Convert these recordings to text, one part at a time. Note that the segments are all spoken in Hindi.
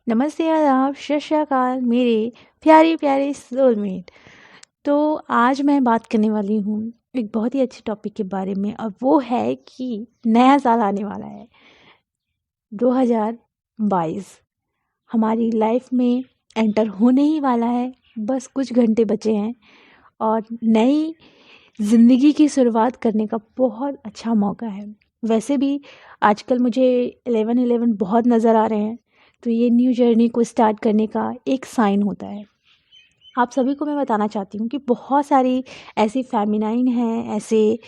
नमस्ते, आदाब, सत श्री अकाल मेरे प्यारे प्यारे सोलमेट। तो आज मैं बात करने वाली हूँ एक बहुत ही अच्छे टॉपिक के बारे में, और वो है कि नया साल आने वाला है 2022 हमारी लाइफ में एंटर होने ही वाला है। बस कुछ घंटे बचे हैं और नई ज़िंदगी की शुरुआत करने का बहुत अच्छा मौका है। वैसे भी आजकल मुझे 11-11 बहुत नज़र आ रहे हैं, तो ये न्यू जर्नी को स्टार्ट करने का एक साइन होता है। आप सभी को मैं बताना चाहती हूँ कि बहुत सारी ऐसी फेमिनाइन हैं, ऐसे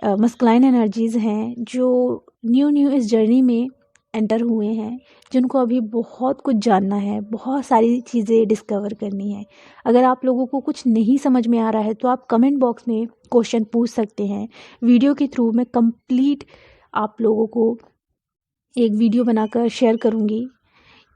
मस्कुलाइन एनर्जीज़ हैं जो न्यू न्यू इस जर्नी में एंटर हुए हैं, जिनको अभी बहुत कुछ जानना है, बहुत सारी चीज़ें डिस्कवर करनी है। अगर आप लोगों को कुछ नहीं समझ में आ रहा है तो आप कमेंट बॉक्स में क्वेश्चन पूछ सकते हैं। वीडियो के थ्रू मैं कंप्लीट आप लोगों को एक वीडियो बनाकर शेयर करूँगी,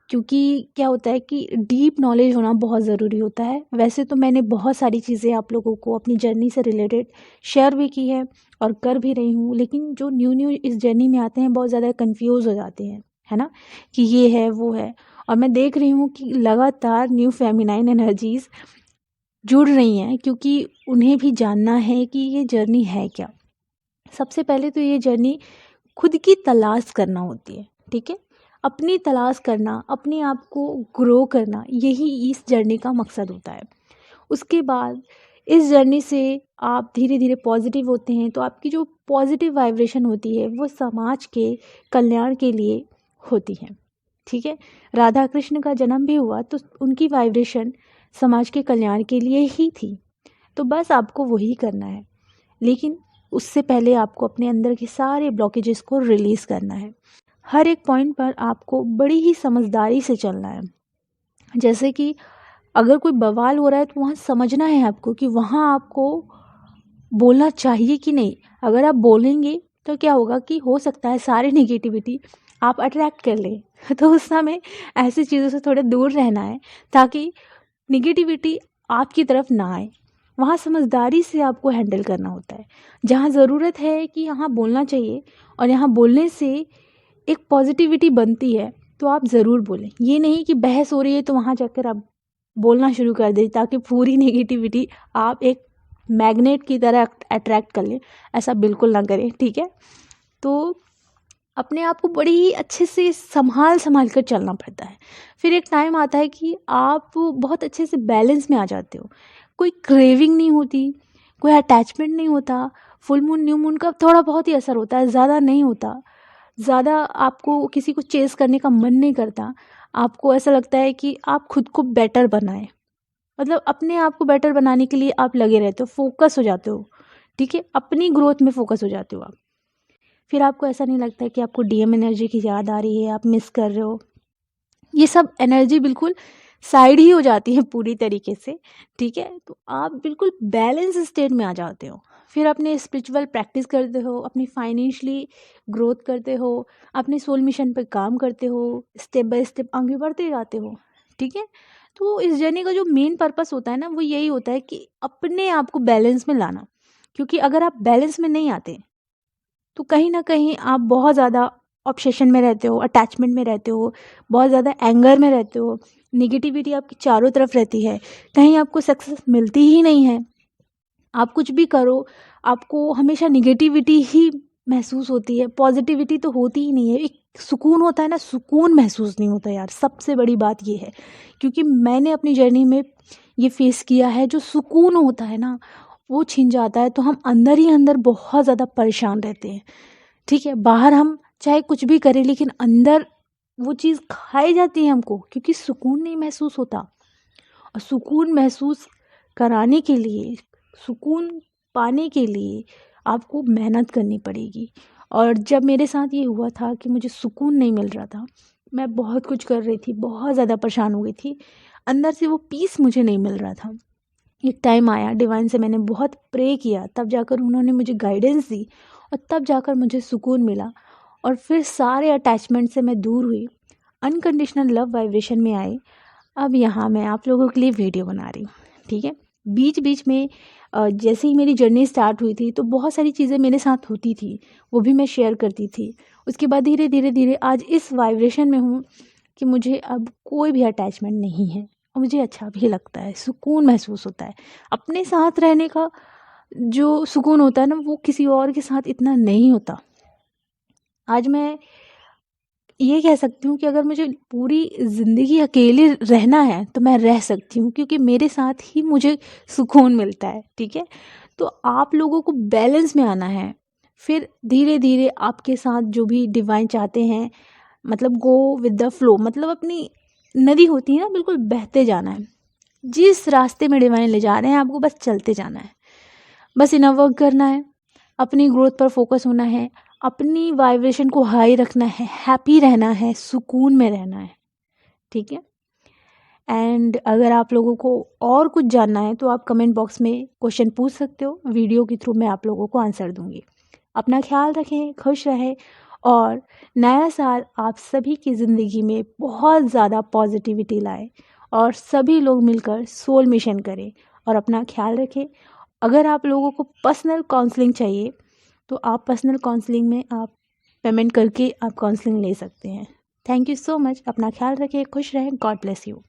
क्योंकि क्या होता है कि डीप नॉलेज होना बहुत ज़रूरी होता है। वैसे तो मैंने बहुत सारी चीज़ें आप लोगों को अपनी जर्नी से रिलेटेड शेयर भी की है और कर भी रही हूँ, लेकिन जो न्यू न्यू इस जर्नी में आते हैं बहुत ज़्यादा कंफ्यूज हो जाते हैं, है ना, कि ये है वो है। और मैं देख रही हूँ कि लगातार न्यू फेमिनाइन एनर्जीज़ जुड़ रही हैं, क्योंकि उन्हें भी जानना है कि ये जर्नी है क्या। सबसे पहले तो ये जर्नी खुद की तलाश करना होती है, ठीक है। अपनी तलाश करना, अपने आप को ग्रो करना, यही इस जर्नी का मकसद होता है। उसके बाद इस जर्नी से आप धीरे धीरे पॉजिटिव होते हैं, तो आपकी जो पॉजिटिव वाइब्रेशन होती है वो समाज के कल्याण के लिए होती है, ठीक है। राधा कृष्ण का जन्म भी हुआ तो उनकी वाइब्रेशन समाज के कल्याण के लिए ही थी। तो बस आपको वही करना है, लेकिन उससे पहले आपको अपने अंदर के सारे ब्लॉकेजेस को रिलीज़ करना है। हर एक पॉइंट पर आपको बड़ी ही समझदारी से चलना है। जैसे कि अगर कोई बवाल हो रहा है तो वहाँ समझना है आपको कि वहाँ आपको बोलना चाहिए कि नहीं। अगर आप बोलेंगे तो क्या होगा कि हो सकता है सारी नेगेटिविटी आप अट्रैक्ट कर लें तो उस समय ऐसी चीज़ों से थोड़े दूर रहना है, ताकि निगेटिविटी आपकी तरफ ना आए। वहाँ समझदारी से आपको हैंडल करना होता है। जहाँ ज़रूरत है कि यहाँ बोलना चाहिए और यहाँ बोलने से एक पॉजिटिविटी बनती है, तो आप ज़रूर बोलें। ये नहीं कि बहस हो रही है तो वहाँ जाकर आप बोलना शुरू कर दें, ताकि पूरी नेगेटिविटी आप एक मैग्नेट की तरह अट्रैक्ट कर लें। ऐसा बिल्कुल ना करें, ठीक है। तो अपने आप को बड़ी ही अच्छे से संभाल कर चलना पड़ता है। फिर एक टाइम आता है कि आप बहुत अच्छे से बैलेंस में आ जाते हो। कोई क्रेविंग नहीं होती, कोई अटैचमेंट नहीं होता। फुल मून न्यू मून का थोड़ा बहुत ही असर होता है, ज़्यादा नहीं होता। ज़्यादा आपको किसी को चेस करने का मन नहीं करता। आपको ऐसा लगता है कि आप खुद को बेटर बनाएं, मतलब अपने आप को बेटर बनाने के लिए आप लगे रहते हो, फोकस हो जाते हो, ठीक है। अपनी ग्रोथ में फोकस हो जाते हो आप। फिर आपको ऐसा नहीं लगता है कि आपको डीएम एनर्जी की याद आ रही है, आप मिस कर रहे हो। ये सब एनर्जी बिल्कुल साइड ही हो जाती है पूरी तरीके से, ठीक है। तो आप बिल्कुल बैलेंस स्टेट में आ जाते हो। फिर अपने स्पिरिचुअल प्रैक्टिस करते हो, अपनी फाइनेंशियली ग्रोथ करते हो, अपने सोल मिशन पर काम करते हो, स्टेप बाय स्टेप आगे बढ़ते जाते हो, ठीक है। तो इस जर्नी का जो मेन पर्पस होता है ना, वो यही होता है कि अपने आप को बैलेंस में लाना। क्योंकि अगर आप बैलेंस में नहीं आते तो कहीं ना कहीं आप बहुत ज़्यादा ऑब्सेशन में रहते हो, अटैचमेंट में रहते हो, बहुत ज़्यादा एंगर में रहते हो, निगेटिविटी आपकी चारों तरफ रहती है, कहीं आपको सक्सेस मिलती ही नहीं है। आप कुछ भी करो, आपको हमेशा निगेटिविटी ही महसूस होती है, पॉजिटिविटी तो होती ही नहीं है। एक सुकून होता है ना, सुकून महसूस नहीं होता यार, सबसे बड़ी बात ये है। क्योंकि मैंने अपनी जर्नी में ये फेस किया है, जो सुकून होता है ना वो छिन जाता है, तो हम अंदर ही अंदर बहुत ज़्यादा परेशान रहते हैं, ठीक है। बाहर हम चाहे कुछ भी करें, लेकिन अंदर वो चीज़ खाई जाती है हमको, क्योंकि सुकून नहीं महसूस होता। और सुकून महसूस कराने के लिए, सुकून पाने के लिए आपको मेहनत करनी पड़ेगी। और जब मेरे साथ ये हुआ था कि मुझे सुकून नहीं मिल रहा था, मैं बहुत कुछ कर रही थी, बहुत ज़्यादा परेशान हो गई थी, अंदर से वो पीस मुझे नहीं मिल रहा था। एक टाइम आया, डिवाइन से मैंने बहुत प्रे किया, तब जाकर उन्होंने मुझे गाइडेंस दी और तब जाकर मुझे सुकून मिला। और फिर सारे अटैचमेंट से मैं दूर हुई, अनकंडीशनल लव वाइब्रेशन में आई। अब यहाँ मैं आप लोगों के लिए वीडियो बना रही हूँ, ठीक है। बीच बीच में जैसे ही मेरी जर्नी स्टार्ट हुई थी तो बहुत सारी चीज़ें मेरे साथ होती थी, वो भी मैं शेयर करती थी। उसके बाद धीरे धीरे धीरे आज इस वाइब्रेशन में हूँ कि मुझे अब कोई भी अटैचमेंट नहीं है और मुझे अच्छा भी लगता है, सुकून महसूस होता है। अपने साथ रहने का जो सुकून होता है ना, वो किसी और के साथ इतना नहीं होता। आज मैं ये कह सकती हूँ कि अगर मुझे पूरी ज़िंदगी अकेले रहना है तो मैं रह सकती हूँ, क्योंकि मेरे साथ ही मुझे सुकून मिलता है। ठीक है, तो आप लोगों को बैलेंस में आना है। फिर धीरे धीरे आपके साथ जो भी डिवाइन चाहते हैं, मतलब गो विद द फ्लो, मतलब अपनी नदी होती है ना, बिल्कुल बहते जाना है। जिस रास्ते में डिवाइन ले जा रहे हैं आपको बस चलते जाना है, बस इनर वर्क करना है, अपनी ग्रोथ पर फोकस होना है, अपनी वाइब्रेशन को हाई रखना है, हैप्पी रहना है, सुकून में रहना है। ठीक है, एंड अगर आप लोगों को और कुछ जानना है तो आप कमेंट बॉक्स में क्वेश्चन पूछ सकते हो, वीडियो के थ्रू मैं आप लोगों को आंसर दूंगी। अपना ख्याल रखें, खुश रहें, और नया साल आप सभी की ज़िंदगी में बहुत ज़्यादा पॉजिटिविटी लाए और सभी लोग मिलकर सोल मिशन करें और अपना ख्याल रखें। अगर आप लोगों को पर्सनल काउंसलिंग चाहिए तो आप पर्सनल काउंसलिंग में आप पेमेंट करके आप काउंसलिंग ले सकते हैं। Thank you so much. अपना ख्याल रखें, खुश रहें, गॉड ब्लेस यू।